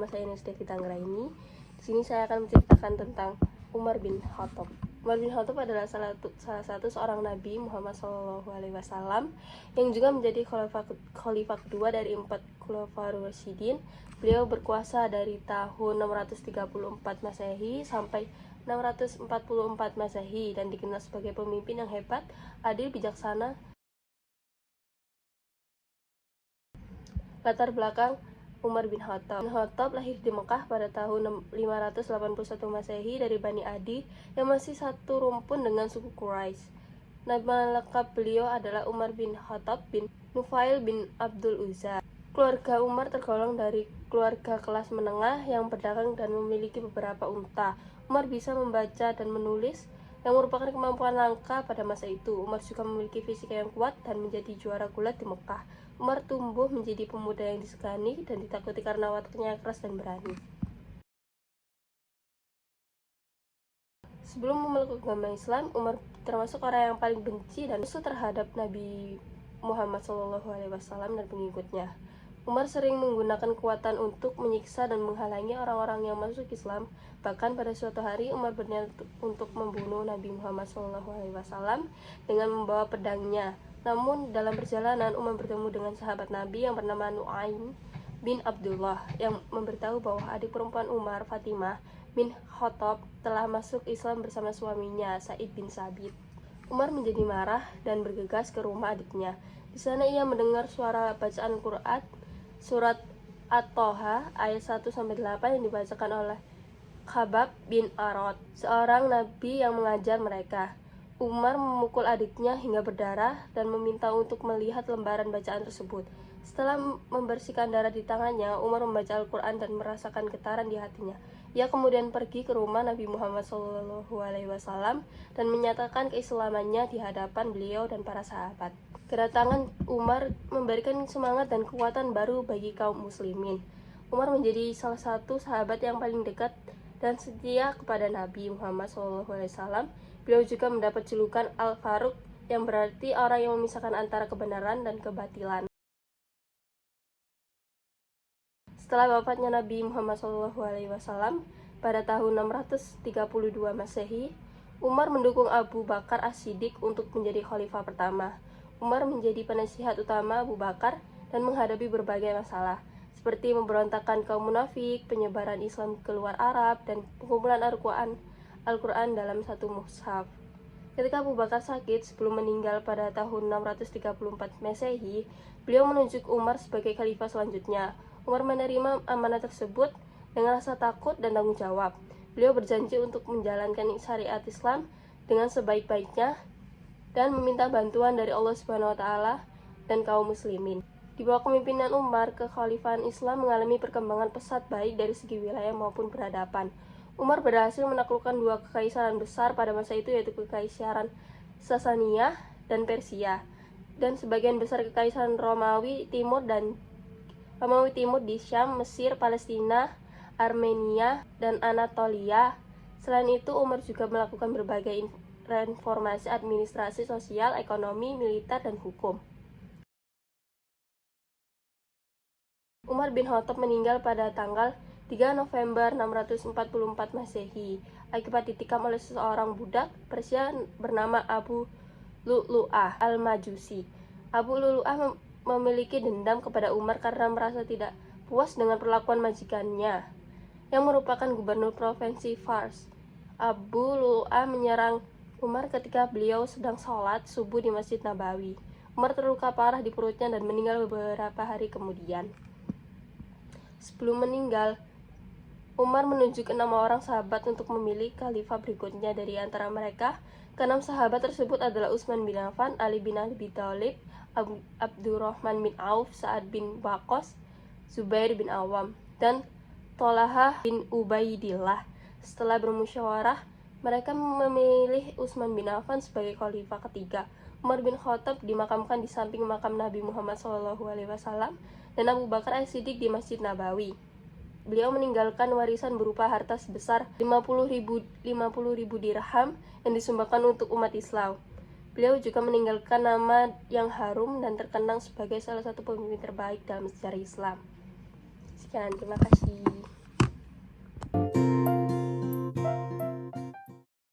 Nama saya Nesda Anggraini. Di sini saya akan menceritakan tentang Umar bin Khattab. Umar bin Khattab adalah salah satu seorang Nabi Muhammad SAW yang juga menjadi khalifah kedua dari 4 Khulafaur Rasyidin. Beliau berkuasa dari tahun 634 Masehi sampai 644 Masehi dan dikenal sebagai pemimpin yang hebat, adil, bijaksana. Latar belakang Umar bin Khattab. Bin Khattab lahir di Mekah pada tahun 581 Masehi dari Bani Adi yang masih satu rumpun dengan suku Quraisy. Nama lengkap beliau adalah Umar bin Khattab bin Nufail bin Abdul Uzza. Keluarga Umar tergolong dari keluarga kelas menengah yang berdagang dan memiliki beberapa unta. Umar bisa membaca dan menulis yang merupakan kemampuan langka pada masa itu. Umar juga memiliki fisik yang kuat dan menjadi juara gulat di Mekah. Umar tumbuh menjadi pemuda yang disegani dan ditakuti karena wataknya keras dan berani. Sebelum memeluk agama Islam, Umar termasuk orang yang paling benci dan musuh terhadap Nabi Muhammad SAW dan pengikutnya. Umar sering menggunakan kekuatan untuk menyiksa dan menghalangi orang-orang yang masuk Islam. Bahkan pada suatu hari Umar berniat untuk membunuh Nabi Muhammad SAW dengan membawa pedangnya. Namun dalam perjalanan Umar bertemu dengan sahabat Nabi yang bernama Nu'aim bin Abdullah yang memberitahu bahwa adik perempuan Umar, Fatimah bin Khattab, telah masuk Islam bersama suaminya, Sa'id bin Sabit. Umar menjadi marah dan bergegas ke rumah adiknya. Di sana ia mendengar suara bacaan Quran surat At-Toha ayat 1-8 yang dibacakan oleh Khabab bin Arad, seorang nabi yang mengajar mereka. Umar memukul adiknya hingga berdarah dan meminta untuk melihat lembaran bacaan tersebut. Setelah membersihkan darah di tangannya, Umar membaca Al-Quran dan merasakan getaran di hatinya. Ia kemudian pergi ke rumah Nabi Muhammad SAW dan menyatakan keislamannya di hadapan beliau dan para sahabat. Kedatangan Umar memberikan semangat dan kekuatan baru bagi kaum muslimin. Umar menjadi salah satu sahabat yang paling dekat dan setia kepada Nabi Muhammad SAW. Beliau juga mendapat julukan Al-Faruq yang berarti orang yang memisahkan antara kebenaran dan kebatilan. Setelah wafatnya Nabi Muhammad SAW pada tahun 632 Masehi, Umar mendukung Abu Bakar As-Siddiq untuk menjadi khalifah pertama. Umar menjadi penasihat utama Abu Bakar dan menghadapi berbagai masalah, seperti memberontakkan kaum munafik, penyebaran Islam keluar Arab, dan pengumpulan Al-Quran dalam satu mushaf. Ketika Abu Bakar sakit sebelum meninggal pada tahun 634 Masehi, beliau menunjuk Umar sebagai khalifah selanjutnya. Umar menerima amanah tersebut dengan rasa takut dan tanggung jawab. Beliau berjanji untuk menjalankan syariat Islam dengan sebaik-baiknya dan meminta bantuan dari Allah Subhanahu wa taala dan kaum muslimin. Di bawah kepemimpinan Umar, kekhalifahan Islam mengalami perkembangan pesat baik dari segi wilayah maupun peradaban. Umar berhasil menaklukkan dua kekaisaran besar pada masa itu, yaitu Kekaisaran Sasaniyah dan Persia, dan sebagian besar Kekaisaran Romawi Timur di Syam, Mesir, Palestina, Armenia, dan Anatolia. Selain itu, Umar juga melakukan berbagai reformasi administrasi, sosial, ekonomi, militer, dan hukum. Umar bin Khattab meninggal pada tanggal 3 November 644 Masehi akibat ditikam oleh seorang budak Persia bernama Abu Lu'lu'ah al-Majusi. Abu Lu'lu'ah memiliki dendam kepada Umar karena merasa tidak puas dengan perlakuan majikannya yang merupakan gubernur provinsi Fars. Abu Lu'lu'ah menyerang Umar ketika beliau sedang sholat subuh di Masjid Nabawi. Umar terluka parah di perutnya dan meninggal beberapa hari kemudian. Sebelum meninggal, Umar menunjuk 6 orang sahabat untuk memilih khalifah berikutnya. Dari antara mereka, ke-6 sahabat tersebut adalah Utsman bin Affan, Ali bin Abi Thalib, Abdurrahman bin Auf, Sa'ad bin Waqqas, Zubair bin Awam, dan Thalahah bin Ubaidillah. Setelah bermusyawarah, mereka memilih Utsman bin Affan sebagai khalifah ketiga. Umar bin Khattab dimakamkan di samping makam Nabi Muhammad SAW dan Abu Bakar As-Siddiq di Masjid Nabawi. Beliau meninggalkan warisan berupa harta sebesar 50.000 dirham yang disumbangkan untuk umat Islam. Beliau juga meninggalkan nama yang harum dan terkenang sebagai salah satu pemimpin terbaik dalam sejarah Islam. Sekian, terima kasih.